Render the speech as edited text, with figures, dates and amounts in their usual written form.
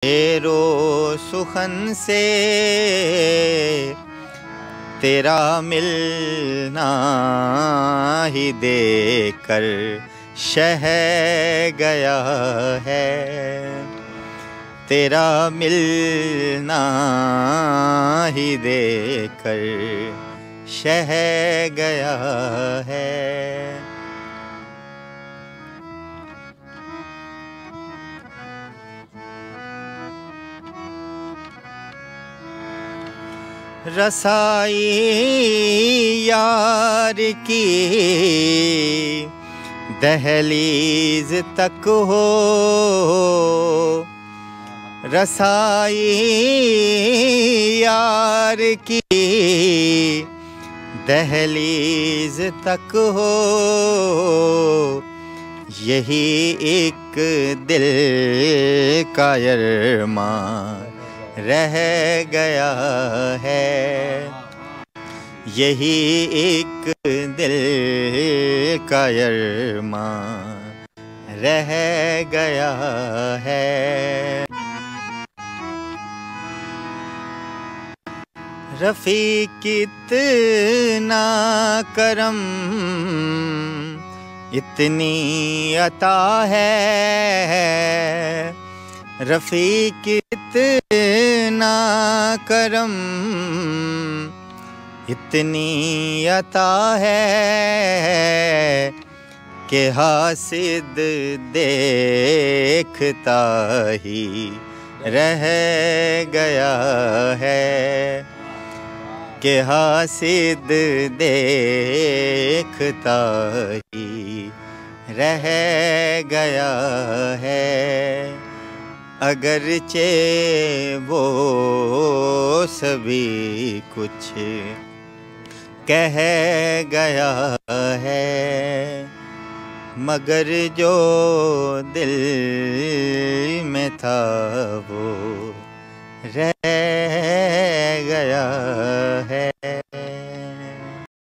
तेरो सुखन से तेरा मिलना ही देकर शह गया है। तेरा मिलना ही देकर शह गया है। रसाई यार की दहलीज तक हो, रसाई यार की दहलीज तक हो। यही एक दिल का अरमान रह गया है। यही एक दिल का अरमान रह गया है। रफ़ी कितना करम इतनी अता है। रफ़ी कितना करम इतनी अता है कि हासिद देखता ही रह गया है। कि हासिद देखता ही रह गया है। अगरचे वो सभी कुछ कह गया है, मगर जो दिल में था वो रह